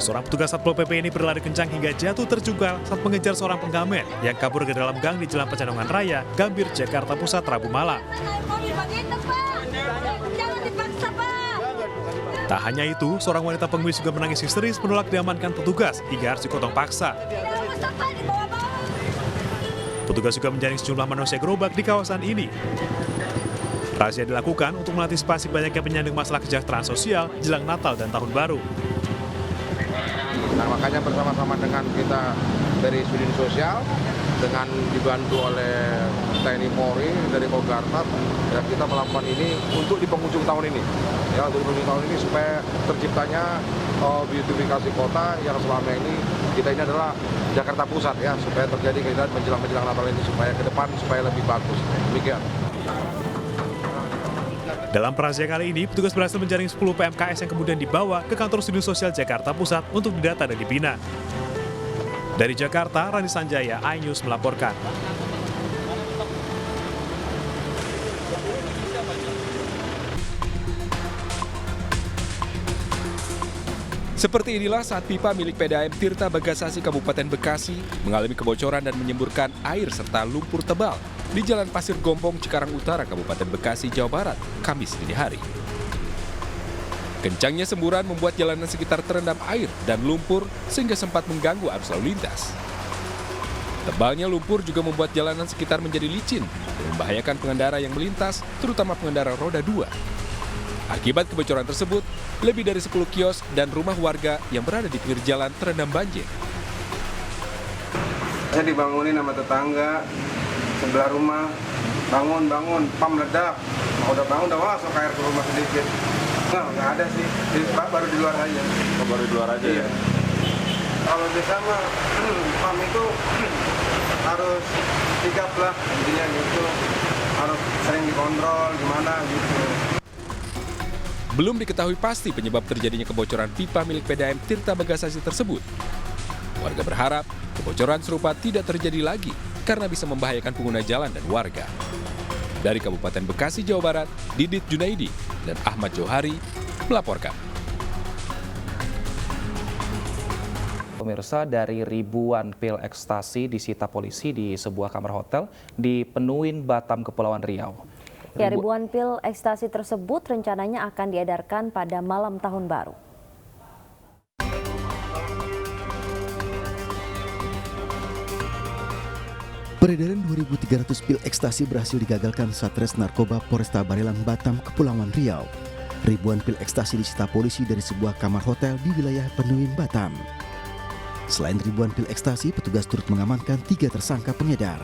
Seorang petugas Satpol PP ini berlari kencang hingga jatuh terjungkal saat mengejar seorang penggamen yang kabur ke dalam gang di Jalan Pecenongan Raya, Gambir, Jakarta Pusat, Rabu malam. Tak hanya itu, seorang wanita pengemis juga menangis histeris menolak diamankan petugas hingga harus dipotong paksa. Petugas juga menjaring sejumlah manusia gerobak di kawasan ini. Razia dilakukan untuk mengantisipasi banyaknya penyandang masalah kesejahteraan sosial jelang Natal dan Tahun Baru. Nah, makanya bersama-sama dengan kita dari Sudin Sosial, dengan dibantu oleh TNI Polri dari Kogartat, ya kita melakukan ini untuk di penghujung tahun ini. Ya, untuk penghujung tahun ini supaya terciptanya beautifikasi kota yang selama ini kita ini adalah Jakarta Pusat, ya, supaya terjadi keindahan menjelang Natal ini supaya ke depan supaya lebih bagus. Demikian. Dalam razia kali ini, petugas berhasil menjaring 10 PMKS yang kemudian dibawa ke kantor Sudin Sosial Jakarta Pusat untuk didata dan dibina. Dari Jakarta, Rani Sanjaya, iNews melaporkan. Seperti inilah saat pipa milik PDAM Tirta Bagasasi Kabupaten Bekasi mengalami kebocoran dan menyemburkan air serta lumpur tebal di Jalan Pasir Gompong, Cikarang Utara, Kabupaten Bekasi, Jawa Barat, Kamis dini hari. Kencangnya semburan membuat jalanan sekitar terendam air dan lumpur sehingga sempat mengganggu arus lalu lintas. Tebalnya lumpur juga membuat jalanan sekitar menjadi licin dan membahayakan pengendara yang melintas, terutama pengendara roda 2. Akibat kebocoran tersebut, lebih dari 10 kios dan rumah warga yang berada di pinggir jalan terendam banjir. Saya dibangunin sama tetangga sebelah rumah, bangun, pam meledak. Nah, udah bangun, udah masuk air ke rumah sedikit. Nggak ada sih, baru di luar aja. Oh, baru di luar aja, iya. Ya? Kalau biasa mah, pam itu harus sigap lah, intinya gitu. Harus sering dikontrol, gimana gitu. Belum diketahui pasti penyebab terjadinya kebocoran pipa milik PDAM Tirta Bagasasi tersebut. Warga berharap kebocoran serupa tidak terjadi lagi karena bisa membahayakan pengguna jalan dan warga. Dari Kabupaten Bekasi, Jawa Barat, Didit Junaidi dan Ahmad Johari melaporkan. Pemirsa, dari ribuan pil ekstasi disita polisi di sebuah kamar hotel di Penuin, Batam, Kepulauan Riau. Ya, ribuan pil ekstasi tersebut rencananya akan diedarkan pada malam tahun baru. Peredaran 2.300 pil ekstasi berhasil digagalkan Satres Narkoba Polresta Barelang, Batam, Kepulauan Riau. Ribuan pil ekstasi disita polisi dari sebuah kamar hotel di wilayah Penuin, Batam. Selain ribuan pil ekstasi, petugas turut mengamankan 3 tersangka pengedar.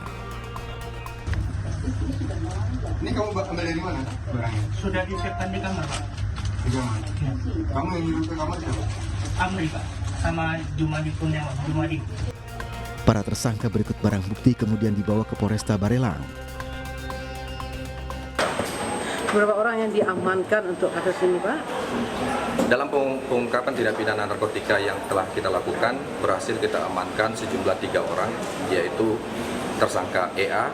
Ini kamu ambil dari mana barangnya? Sudah disiapkan di kamar, Pak. Di kamar? Ya. Kamu yang minum ke kamar siapa? Amri, Pak, sama Jumadi Kurniawan, Jumadi. Para tersangka berikut barang bukti kemudian dibawa ke Polresta Barelang. Berapa orang yang diamankan untuk kasus ini, Pak? Dalam pengungkapan tindak pidana narkotika yang telah kita lakukan, berhasil kita amankan sejumlah 3 orang, yaitu tersangka EA,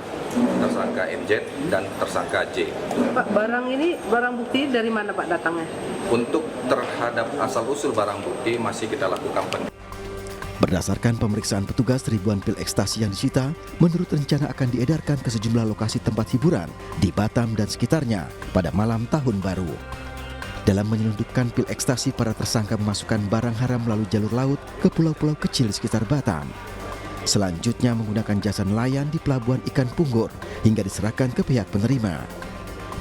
tersangka MZ, dan tersangka J. Pak, barang ini, barang bukti dari mana Pak datangnya? Untuk terhadap asal-usul barang bukti masih kita lakukan penyelidikan. Berdasarkan pemeriksaan petugas, ribuan pil ekstasi yang disita menurut rencana akan diedarkan ke sejumlah lokasi tempat hiburan di Batam dan sekitarnya pada malam Tahun Baru. Dalam menyelundupkan pil ekstasi, para tersangka memasukkan barang haram melalui jalur laut ke pulau-pulau kecil di sekitar Batam. Selanjutnya menggunakan jasa nelayan di pelabuhan ikan Punggur hingga diserahkan ke pihak penerima.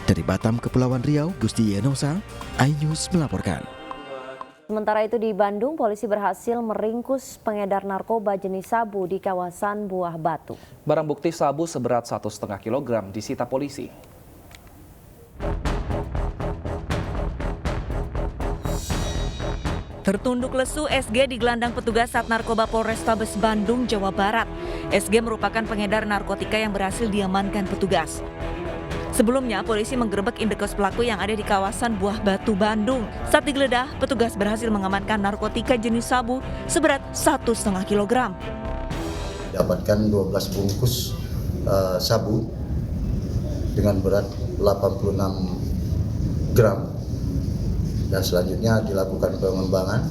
Dari Batam, Kepulauan Riau, Gusti Yenosa, iNews melaporkan. Sementara itu di Bandung, polisi berhasil meringkus pengedar narkoba jenis sabu di kawasan Buah Batu. Barang bukti sabu seberat 1,5 kg disita polisi. Tertunduk lesu SG digelandang petugas Sat Narkoba Polrestabes Bandung, Jawa Barat. SG merupakan pengedar narkotika yang berhasil diamankan petugas. Sebelumnya, polisi menggerebek indekos pelaku yang ada di kawasan Buah Batu, Bandung. Saat digeledah, petugas berhasil mengamankan narkotika jenis sabu seberat 1,5 kg. Dapatkan 12 bungkus sabu dengan berat 86 gram. Dan selanjutnya dilakukan pengembangan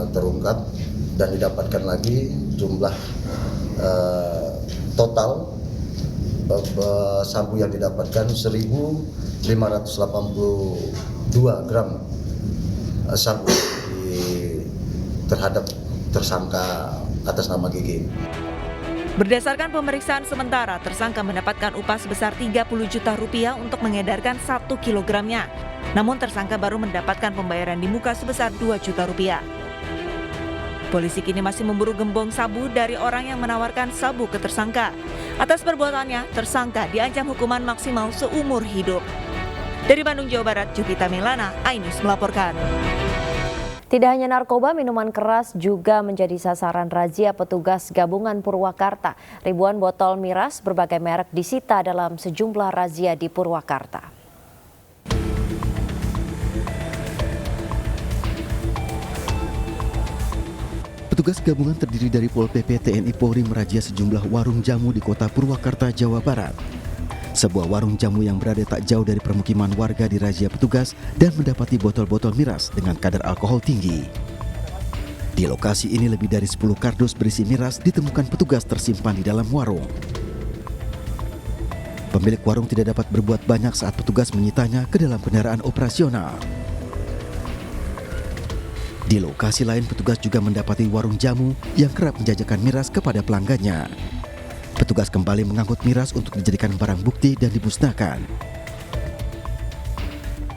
terungkap dan didapatkan lagi jumlah total sabu yang didapatkan 1.582 gram sabu terhadap tersangka atas nama GG. Berdasarkan pemeriksaan sementara, tersangka mendapatkan upah sebesar 30 juta rupiah untuk mengedarkan 1 kilogramnya. Namun tersangka baru mendapatkan pembayaran di muka sebesar 2 juta rupiah. Polisi kini masih memburu gembong sabu dari orang yang menawarkan sabu ke tersangka. Atas perbuatannya, tersangka diancam hukuman maksimal seumur hidup. Dari Bandung, Jawa Barat, Jupita Milana, iNews melaporkan. Tidak hanya narkoba, minuman keras juga menjadi sasaran razia petugas gabungan Purwakarta. Ribuan botol miras berbagai merek disita dalam sejumlah razia di Purwakarta. Petugas gabungan terdiri dari Pol PP, TNI, Polri merazia sejumlah warung jamu di kota Purwakarta, Jawa Barat. Sebuah warung jamu yang berada tak jauh dari permukiman warga dirazia petugas dan mendapati botol-botol miras dengan kadar alkohol tinggi. Di lokasi ini lebih dari 10 kardus berisi miras ditemukan petugas tersimpan di dalam warung. Pemilik warung tidak dapat berbuat banyak saat petugas menyitanya ke dalam kendaraan operasional. Di lokasi lain petugas juga mendapati warung jamu yang kerap menjajakan miras kepada pelanggannya. Petugas kembali mengangkut miras untuk dijadikan barang bukti dan dimusnahkan.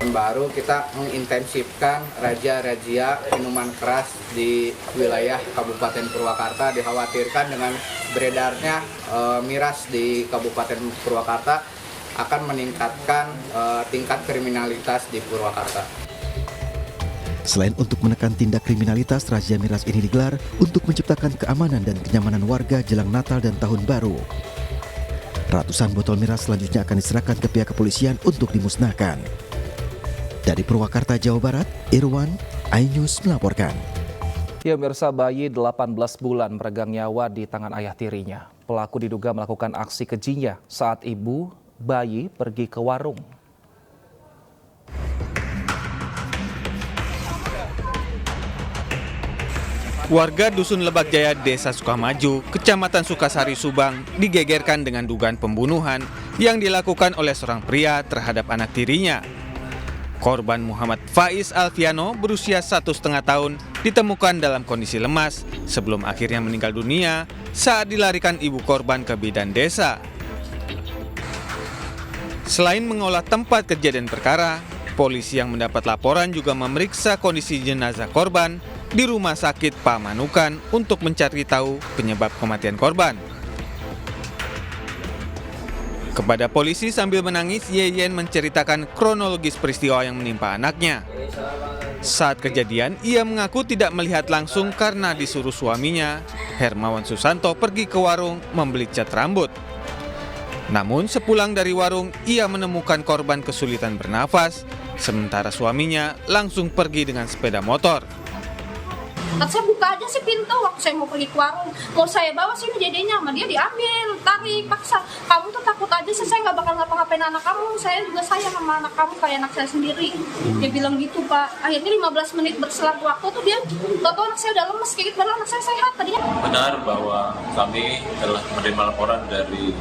Baru kita mengintensifkan razia minuman keras di wilayah Kabupaten Purwakarta. Dikhawatirkan dengan beredarnya miras di Kabupaten Purwakarta akan meningkatkan tingkat kriminalitas di Purwakarta. Selain untuk menekan tindak kriminalitas, razia miras ini digelar untuk menciptakan keamanan dan kenyamanan warga jelang Natal dan Tahun Baru. Ratusan botol miras selanjutnya akan diserahkan ke pihak kepolisian untuk dimusnahkan. Dari Purwakarta, Jawa Barat, Irwan, iNews melaporkan. Ya, pemirsa, bayi 18 bulan meregang nyawa di tangan ayah tirinya. Pelaku diduga melakukan aksi kejinya saat ibu bayi pergi ke warung. Warga Dusun Lebak Jaya, Desa Sukamaju, Kecamatan Sukasari, Subang, digegerkan dengan dugaan pembunuhan yang dilakukan oleh seorang pria terhadap anak tirinya. Korban Muhammad Faiz Alfiano berusia 1,5 tahun ditemukan dalam kondisi lemas sebelum akhirnya meninggal dunia saat dilarikan ibu korban ke bidan desa. Selain mengolah tempat kejadian perkara, polisi yang mendapat laporan juga memeriksa kondisi jenazah korban di Rumah Sakit Pamanukan untuk mencari tahu penyebab kematian korban. Kepada polisi sambil menangis, Yeyen menceritakan kronologis peristiwa yang menimpa anaknya. Saat kejadian, ia mengaku tidak melihat langsung karena disuruh suaminya, Hermawan Susanto, pergi ke warung membeli cat rambut. Namun sepulang dari warung, ia menemukan korban kesulitan bernafas, sementara suaminya langsung pergi dengan sepeda motor. Saya buka aja sih pintu waktu saya mau pergi ke warung, mau saya bawa sini jadinya sama dia diambil, tarik, paksa. Kamu tuh takut aja sih, saya nggak bakal ngapa-ngapain anak kamu, saya juga sayang sama anak kamu kayak anak saya sendiri. Dia bilang gitu Pak. Akhirnya 15 menit berselang waktu tuh dia, tau anak saya udah lemes kayak gitu, anak saya sehat tadinya. Benar bahwa kami telah menerima laporan dari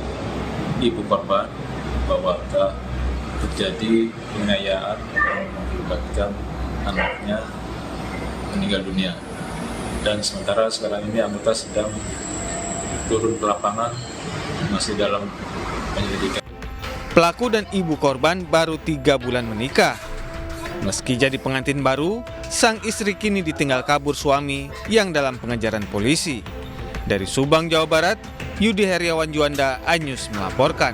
ibu korban bahwa telah terjadi penganiayaan yang mengakibatkan anaknya meninggal dunia. Dan sementara sekarang ini anggota sedang turun ke lapangan, masih dalam penyelidikan. Pelaku dan ibu korban baru 3 bulan menikah. Meski jadi pengantin baru, sang istri kini ditinggal kabur suami yang dalam pengejaran polisi. Dari Subang, Jawa Barat, Yudi Heriawan Juanda, iNews melaporkan.